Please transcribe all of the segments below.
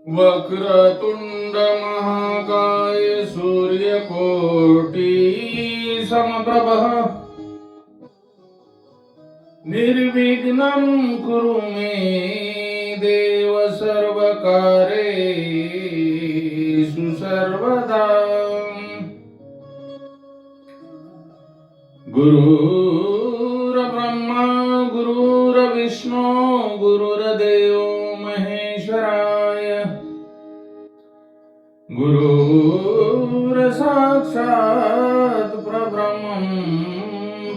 वक्रतुंड महाकाय सूर्यकोटि समप्रभ निर्विघ्नं कुरु मे देव सर्वकार्येषु सर्वदा। गुरुर्ब्रह्मा गुरुर्विष्णु गुरुर्देवो महेश्वराय गुरुर्साक्षात् परब्रह्मं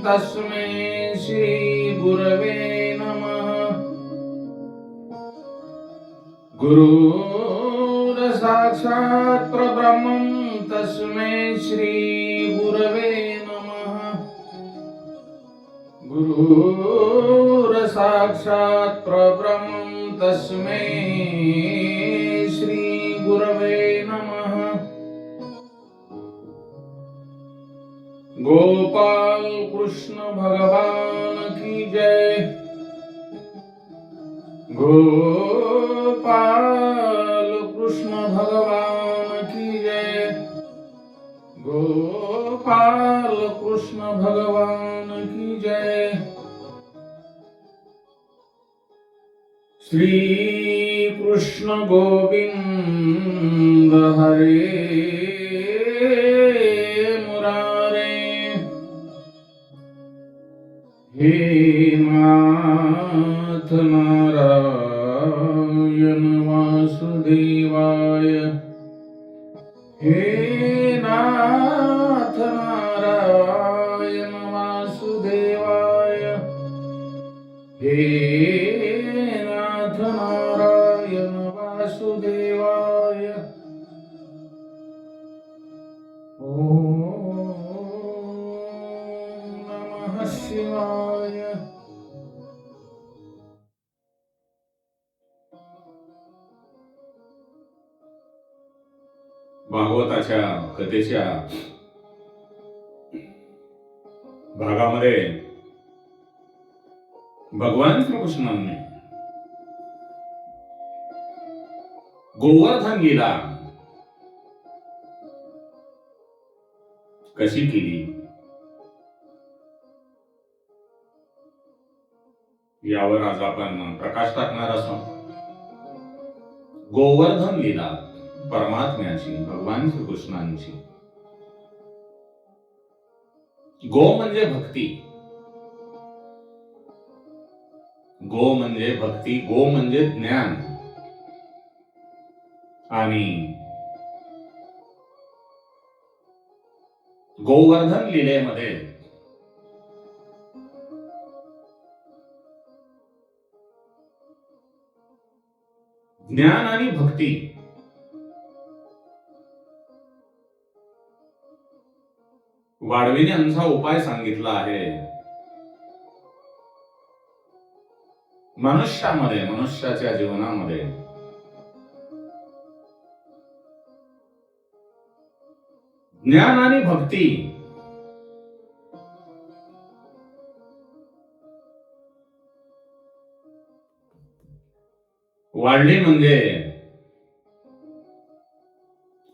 तस्मै श्री गुरवे नमः। गुरुर्साक्षात् परब्रह्मं तस्मै श्री गुरवे नमः। गुरुर्साक्षात् परब्रह्मं तस्मै श्री गुरवे नमः। गोपाल कृष्ण भगवान की जय। गोपाल कृष्ण भगवान की जय। गोपाल कृष्ण भगवान की जय। श्री कृष्ण गोविंद हरे मुरारे। हे नाथ नारायण वासुदेवाय। हे नाथ नारायण वासुदेवाय। हे नाथ नारायण वासुदेवाय। ओम नमः शिवाय। भागवताच्या कथेच्या भागामध्ये भगवान श्रीकृष्णांनी गोवर्धन लीला कशी केली यावर आज आपण प्रकाश टाकणार आहोत। गोवर्धन लीला परमात्म्याची, भगवान श्रीकृष्णांची। गो म्हणजे भक्ती, गो म्हणजे भक्ती, गो म्हणजे ज्ञान। आणि गोवर्धन लीलेमध्ये ज्ञान आणि भक्ती वाढविण्याचा उपाय सांगितला आहे। मनुष्यामध्ये, मनुष्याच्या जीवनामध्ये ज्ञान आणि भक्ती वाढली म्हणजे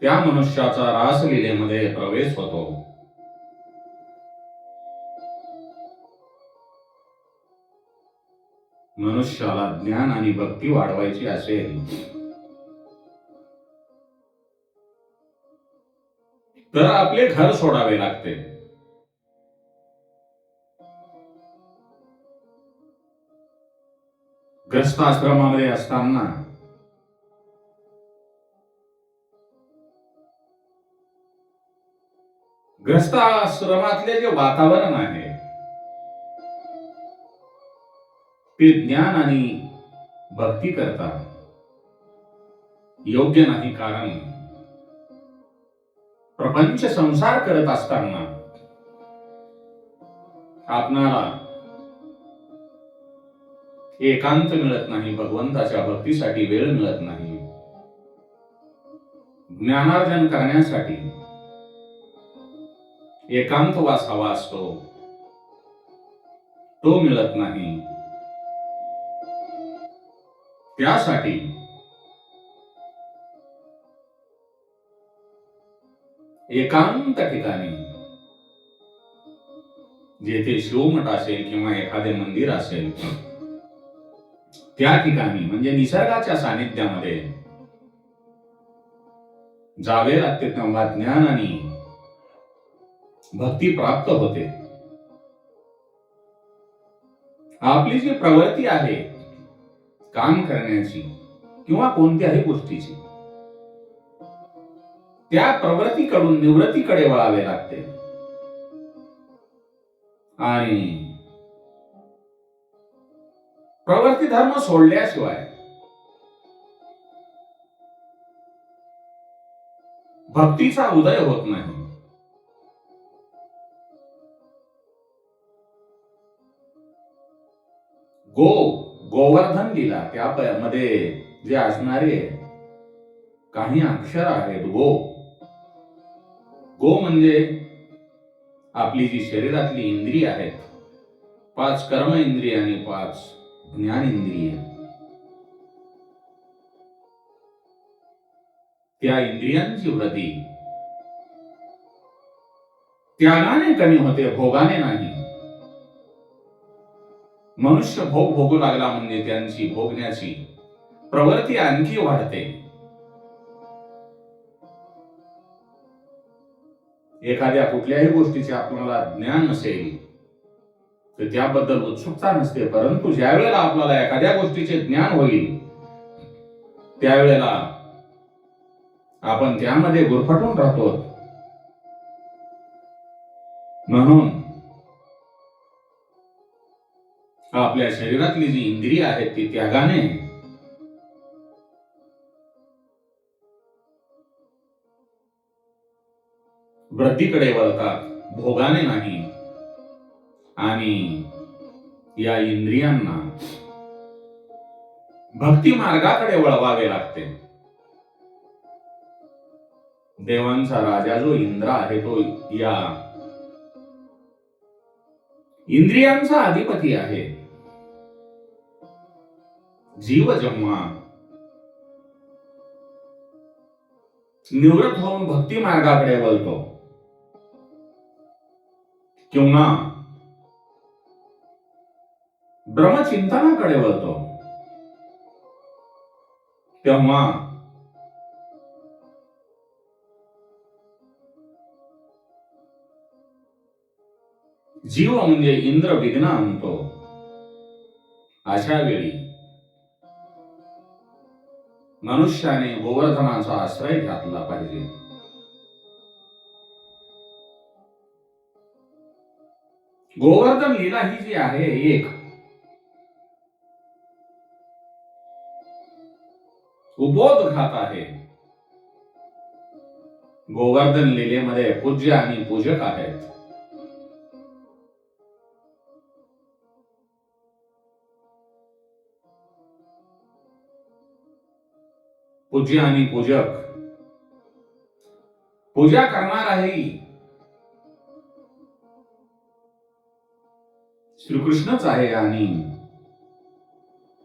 त्या मनुष्याचा रासलीलेमध्ये प्रवेश होतो। मनुष्याला ज्ञान आणि भक्ती वाढवायची असेल तर आपले घर सोडावे लागते। ग्रस्त आश्रमामध्ये असताना ग्रस्त आश्रमातले जे वातावरण आहे ते ज्ञान आणि भक्ती करता योग्य नाही। कारण प्रपंच संसार करत असताना आपणाला एकांत मिळत नाही, भगवंताच्या भक्तीसाठी वेळ मिळत नाही, ज्ञानार्जन करण्यासाठी एकांतवास हवा असतो, तो मिळत नाही। त्यासाठी एकांत ठिकाणी, जेथे शिवमठ असेल किंवा एखादे मंदिर असेल, त्या ठिकाणी म्हणजे निसर्गाच्या सानिध्यामध्ये जावे लागते, तेव्हा ज्ञान आणि भक्ती प्राप्त होते. आपली जी प्रवृत्ती आहे काम करण्याची किंवा कोणत्याही गोष्टीची, त्या प्रवृत्तीकडून निवृत्तीकडे वळावे लागते. आणि प्रवृत्ती धर्म सोडल्याशिवाय भक्तीचा उदय होत नाही. गोवर्धन लीला त्यामध्ये जे असणारे काही अक्षर आहेत, गो म्हणजे आपली जी शरीरातली इंद्रिय आहेत, 5 कर्म इंद्रिय आणि 5 ज्ञान इंद्रिय. त्या इंद्रियांची वृत्ती त्यागाने कमी होते, भोगाने नाही. मनुष्य भोग भोगू लागला म्हणजे त्यांची भोगण्याची प्रवृत्ती आणखी वाढते. एखाद्या कुठल्याही गोष्टीचे आपल्याला ज्ञान नसेल तर त्याबद्दल उत्सुकता नसते, परंतु ज्या वेळेला आपल्याला एखाद्या गोष्टीचे ज्ञान होईल त्यावेळेला आपण त्यामध्ये गुरफटून राहतो. म्हणून आपल्या शरीरातली जी इंद्रिय आहेत ती त्यागाने वृत्तीकडे वळतात, भोगाने नाही. आणि या इंद्रियांना भक्ती मार्गाकडे वळवावे लागते. देवांचा राजा जो इंद्र आहे तो या इंद्रियांचा अधिपती आहे. जीव जेव्हा निवृत्त होऊन भक्ती मार्गाकडे वळतो किंवा ब्रह्मचिंतनाकडे वळतो, तेव्हा जीव म्हणजे इंद्र विघ्न आणतो. अशा वेळी मनुष्याने गोवर्धनाचा आश्रय घातला पाहिजे. गोवर्धन लीला ही जी आहे एक उपोद्घात आहे. गोवर्धन लीलेमध्ये पूज्य आणि पूजक आहेत. पूज्य आणि पूजक, पूजा करणाराही श्रीकृष्णच आहे आणि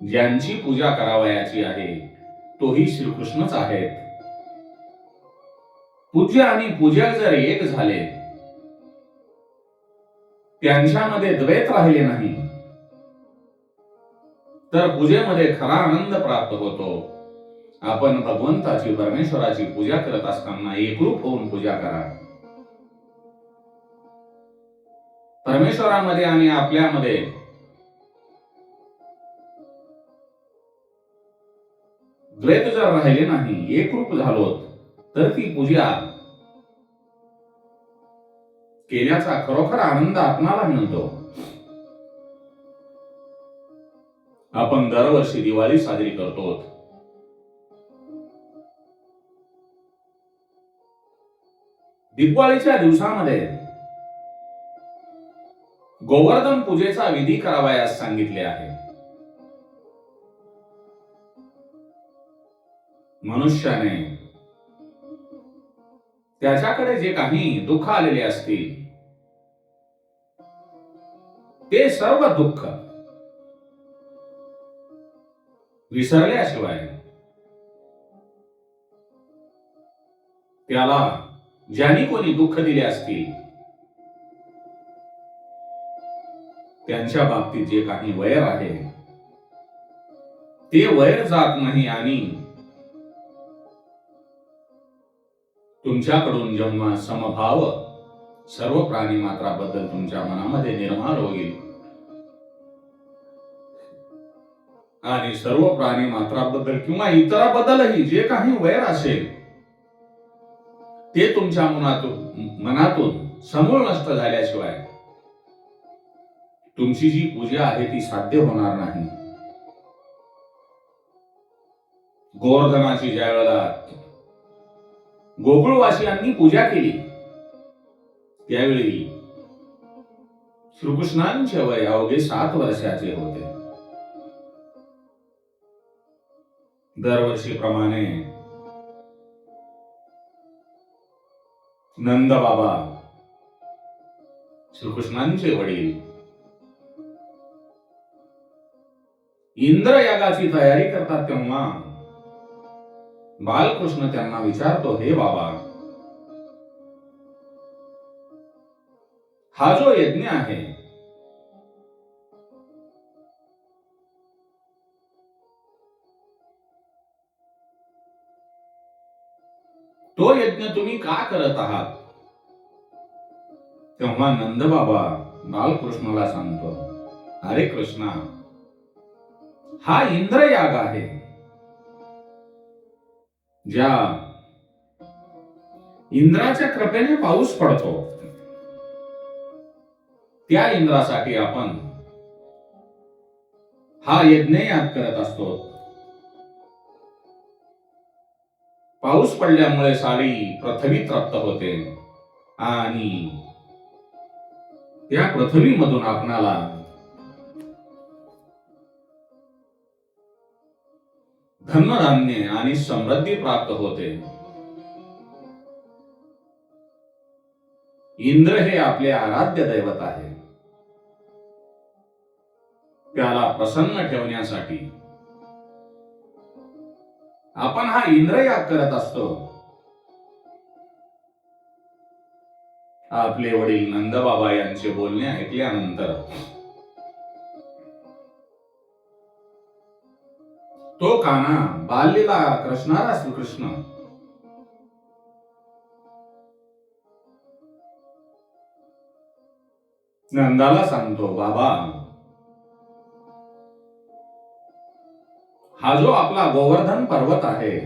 ज्यांची पूजा करावयाची आहे तोही श्रीकृष्णच आहेत. पूज्य आणि पूजक जर एक झाले, त्यांच्यामध्ये द्वैत राहिले नाही, तर पूजेमध्ये खरा आनंद प्राप्त होतो. आपण भगवंताची, परमेश्वराची पूजा करत असताना एकरूप होऊन पूजा करा. परमेश्वरामध्ये आणि आपल्यामध्ये द्वैत जर राहिले नाही, एकरूप झालो, तर ती पूजा केल्याचा खरोखर आनंद आपणाला मिळतो. आपण दरवर्षी दिवाळी साजरी करतो. दिवाळीच्या दिवसामध्ये गोवर्धन पूजेचा विधी करावयास सांगितले आहे. मनुष्याने त्याच्याकडे जे काही दुःख आलेले असतील ते सर्व दुःख विसरल्याशिवाय त्याला ज्यांनी कोणी दुःख दिले असतील त्यांच्या बाबतीत जे काही वैर आहे ते वैर जात नाही आणि तुमच्याकडून जेव्हा समभाव सर्व प्राणी मात्राबद्दल तुमच्या मनामध्ये निर्माण होईल आणि सर्व प्राणी मात्राबद्दल किंवा इतराबद्दलही जे काही वैर असेल ते तुमच्या मनातून समूळ नष्ट झाल्याशिवाय तुमची जी पूजा आहे ती साध्य होणार नाही. गोवर्धनाची ज्या वेळेला गोकुळवासियांनी पूजा केली त्यावेळी श्रीकृष्णांचे वय अवघे 7 वर्षाचे होते. दरवर्षीप्रमाणे नंद बाबा श्रीकृष्णांचे वडील इंद्रयागाची तयारी करतात तेव्हा बालकृष्ण त्यांना विचारतो, हे बाबा, हा जो यज्ञ आहे तो यज्ञ तुम्ही का करत आहात? तेव्हा नंद बाबा बालकृष्णाला सांगतो, अरे कृष्णा, हा इंद्रयाग आहे. ज्या इंद्राच्या कृपेने पाऊस पडतो त्या इंद्रासाठी आपण हा यज्ञयाग करत असतो. पाऊस पडल्यामुळे सारी पृथ्वी तृप्त होते आणि त्या पृथ्वीमधून आपणाला धनधान्य आणि समृद्धी प्राप्त होते. इंद्र हे आपले आराध्य दैवत आहे. त्याला प्रसन्न ठेवण्यासाठी आपण हा इंद्रयाग करत असतो. आपले वडील नंदबाबा यांचे बोलणे ऐकल्यानंतर तो काना बाल्लीला कृष्णाला श्रीकृष्ण नंदाला सांगतो, बाबा, हा जो आपला गोवर्धन पर्वत आहे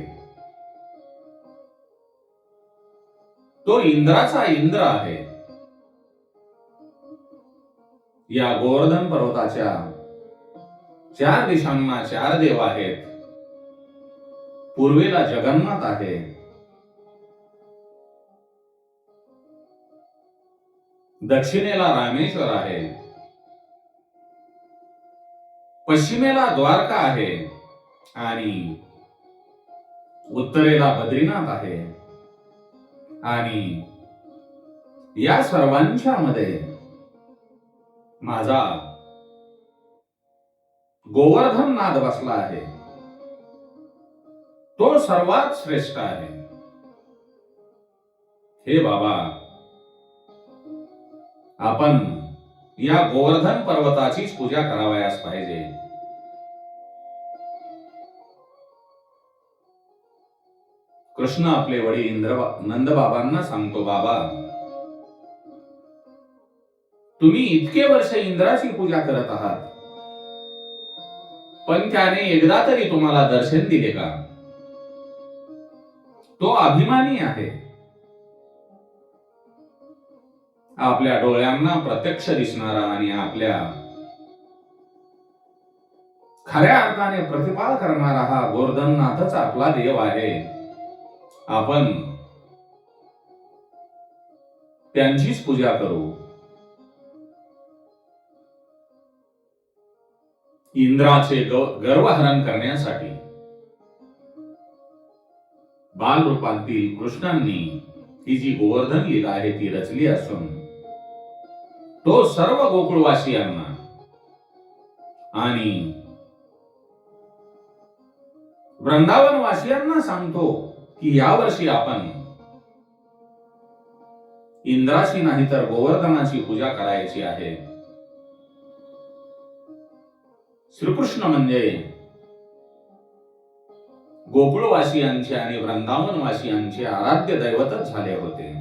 तो इंद्राचा इंद्र आहे. या गोवर्धन पर्वताच्या 4 दिशांना 4 देव आहेत. पूर्वेला जगन्नाथ आहे, दक्षिणेला रामेश्वर आहे, पश्चिमेला द्वारका आहे आणि उत्तरेला बद्रीनाथ आहे. आणि या सर्वांच्या मध्ये माझा गोवर्धन नाद बसला आहे, तो सर्वात श्रेष्ठ आहे. हे बाबा, आपण या गोवर्धन पर्वताचीच पूजा करावयास पाहिजे. कृष्ण आपले वडील नंदबाबांना सांगतो, बाबा, तुम्ही इतके वर्ष इंद्राची पूजा करत आहात, पण त्याने एकदा तरी तुम्हाला दर्शन दिले का? तो अभिमानी आहे. आपल्या डोळ्यांना प्रत्यक्ष दिसणारा आणि आपल्या खऱ्या अर्थाने प्रतिपाल करणारा हा गोवर्धननाथच आपला देव आहे. आपण त्यांचीच पूजा करू. इंद्राचे गर्वहरण करण्यासाठी बालरूपांतील कृष्णांनी ही जी गोवर्धन लीला आहे ती रचली असून तो सर्व गोकुळवासियांना आणि वृंदावनवासियांना सांगतो की यावर्षी आपण इंद्राची नाही तर गोवर्धनाची पूजा करायची आहे. श्रीकृष्ण म्हणजे गोकुळवासियांचे आणि वृंदावनवासियांचे आराध्य दैवतच झाले होते.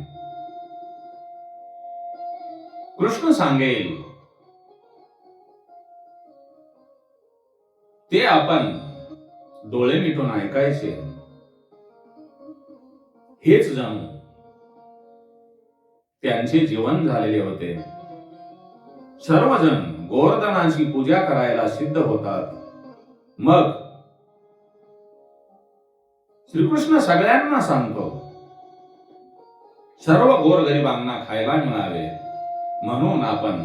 कृष्ण सांगेल ते आपण डोळे मिटून ऐकायचे. हेच जणू त्यांचे जीवन झालेले होते. सर्वजण गोवर्धनाची पूजा करायला सिद्ध होतात. मग श्रीकृष्ण सगळ्यांना सांगतो, सर्व गोरगरिबांना खायला मिळावे म्हणून आपण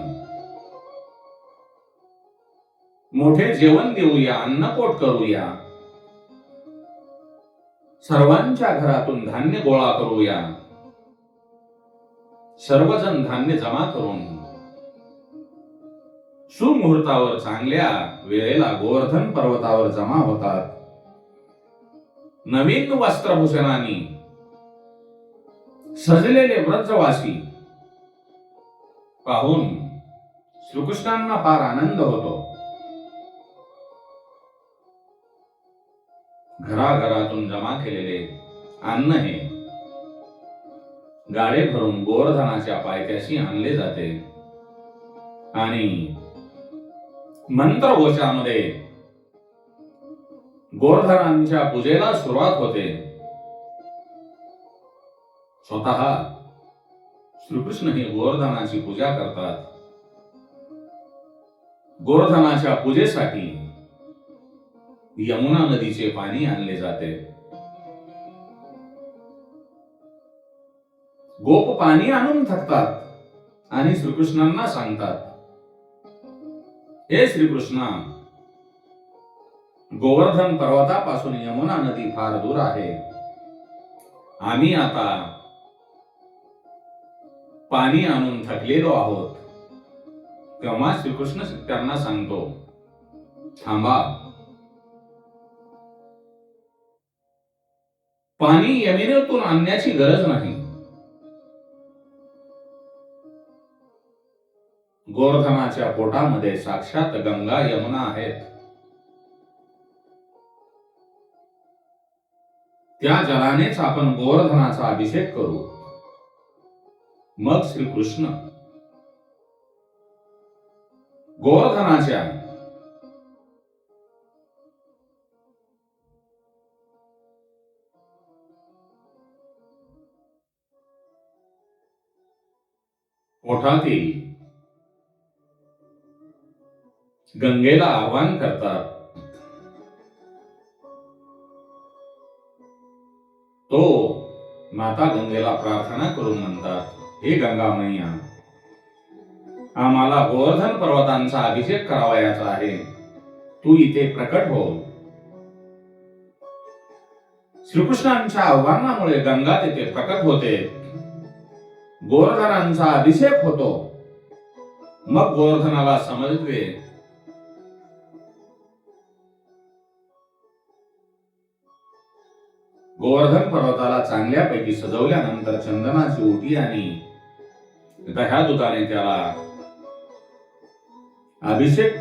मोठे जेवण देऊया, अन्नकोट करूया, सर्वांच्या घरातून धान्य गोळा करूया. सर्वजण धान्य जमा करून सुमुहूर्तावर चांगल्या वेळेला गोवर्धन पर्वतावर जमा होतात. नवीन वस्त्रभूषणांनी सजलेले व्रजवासी पाहून श्रीकृष्णांना फार आनंद होतो. घराघरातून जमा केलेले अन्न हे गाडे भरून गोवर्धनाच्या पायथ्याशी आणले जाते आणि मंत्रघोषामध्ये गोवर्धनांच्या पूजेला सुरुवात होते. स्वतः श्रीकृष्ण हे गोवर्धनाची पूजा करतात. गोवर्धनाच्या पूजेसाठी यमुना नदीचे पाणी आणले जाते. गोप पाणी आणून थकतात आणि श्रीकृष्णांना सांगतात, हे श्रीकृष्णा, गोवर्धन पर्वतापासून यमुना नदी फार दूर आहे. आम्ही आता पाणी आणून थकलेलो आहोत. तेव्हा श्रीकृष्ण त्यांना सांगतो, थांबा, पाणी यमुनेतून आणण्याची गरज नाही. गोवर्धनाच्या पोटामध्ये साक्षात गंगा यमुना आहेत. त्या जलानेच आपण गोवर्धनाचा अभिषेक करू. मग श्रीकृष्ण गोवर्धनाच्या पोटातील गंगेला आवाहन करतात. तो माता गंगेला प्रार्थना करून म्हणतात, हे गंगा मैया, आम्हाला गोवर्धन पर्वतांचा अभिषेक करावयाचा आहे. तू इथे प्रकट हो. श्रीकृष्णांच्या आव्हानामुळे गंगा तेथे प्रकट होते. गोवर्धनांचा अभिषेक होतो. मग गोवर्धनाला समजते गोवर्धन पर्वताला चांगल्यापैकी सजवल्यानंतर चंदनाची ओटी आणि दह्यादुधाने त्याला अभिषेक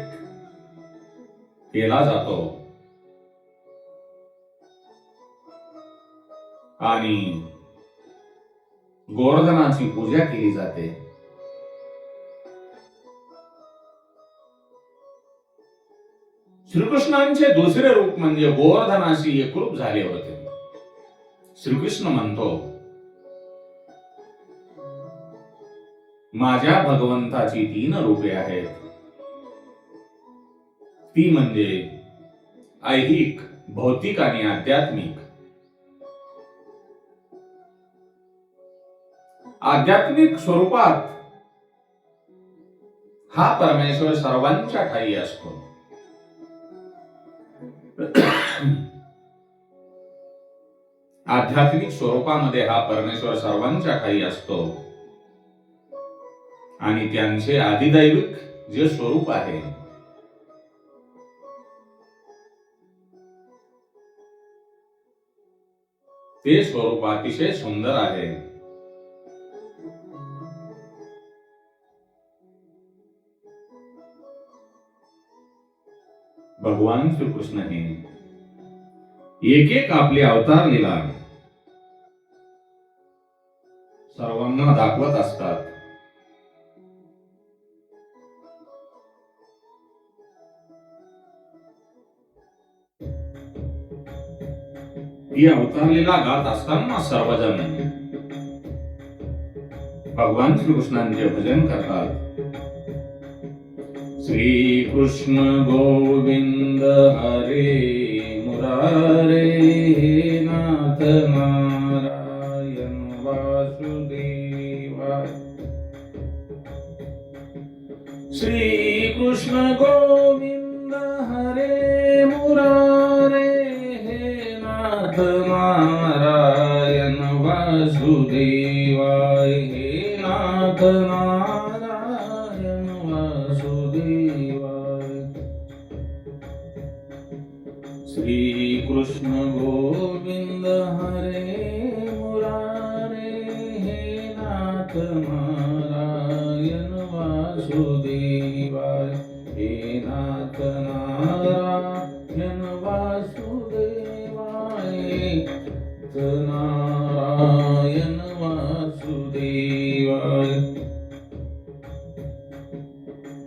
केला जातो आणि गोवर्धनाची पूजा केली जाते. श्रीकृष्णांचे दुसरे रूप म्हणजे गोवर्धनाशी एकरूप झाले होते. श्रीकृष्ण म्हणतो, माझ्या भगवंताची 3 रूपे आहेत. ती म्हणजे ऐहिक, भौतिक आणि आध्यात्मिक. आध्यात्मिक स्वरूपात हा परमेश्वर सर्वांच्या ठायी असतो. आध्यात्मिक स्वरूपामध्ये हा परमेश्वर सर्वांच्या ठायी असतो आणि त्यांचे आदिदैविक जे स्वरूप आहे ते स्वरूप अतिशय सुंदर आहे. भगवान श्रीकृष्ण हे एक एक आपले अवतार लीला सर्वांना दाखवत असतात. ही अवतार लीला गात असताना सर्वजण भगवान श्रीकृष्णांचे भजन करतात. श्री कृष्ण गोविंद हरे मुरारे हे नाथ नारायण वासुदेवा. श्री कृष्ण गोविंद हरे मुरारे हे नाथ नारायण वासुदेवा. हे नाथ नारायण वासुदेवा. श्री कृष्ण गोविंद हरे मुरारे हे नाथ नारायण वासुदेवा. हे नाथ नारायण वासुदेवा. नारायण वासुदेवा.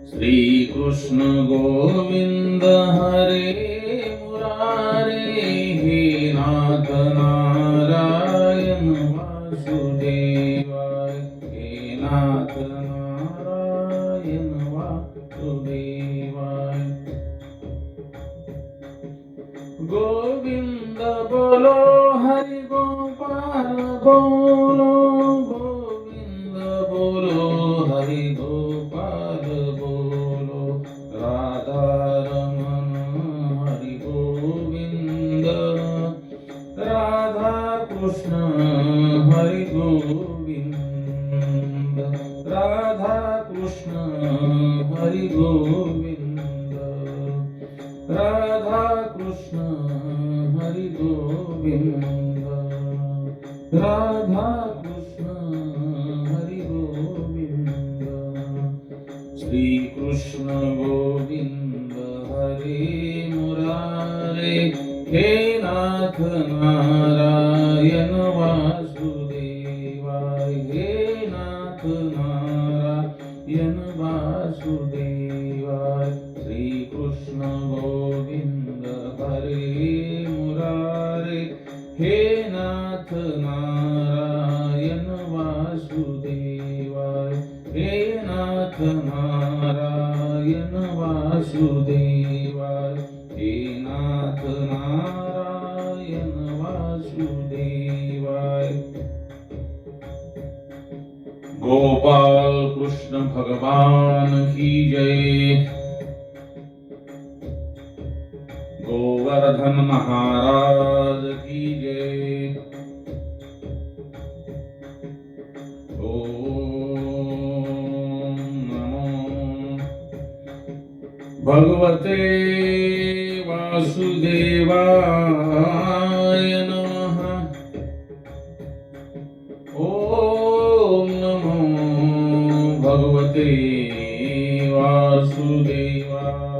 श्री कृष्ण गोविंद हरे मुरारे हे नाथ नारायण वासुदेवा. हे नाथ नारायण वासुदेवा. गोविंद बोलो हरि गोपाल बोलो. गोविंद बोलो हरि गोपाल बोलो. राधा रमण हरि गोविंद. राधा कृष्ण हरि गोविंद. राधा कृष्ण हरि गोविंद. राधा कृष्ण हरि गोविंद. राधा कृष्ण हरि गोविंद. श्री कृष्ण गोविंद हरे मुरारे हे नाथ नारायण वासुदेवा. हे नाथ नारायण वासुदेवा. श्री कृष्ण गोविंद हरे मुरारे हे नाथ नारायण वासुदेवा. हे नाथ नारायण वासुदेवा. हे नाथ नारायण वासुदेवा. गोपाल कृष्ण भगवान की जय. गोवर्धन महाराज की जय. ओम नमो भगवते वासुदेवाय नमः. ओम नमो भगवते वासुदेवाय.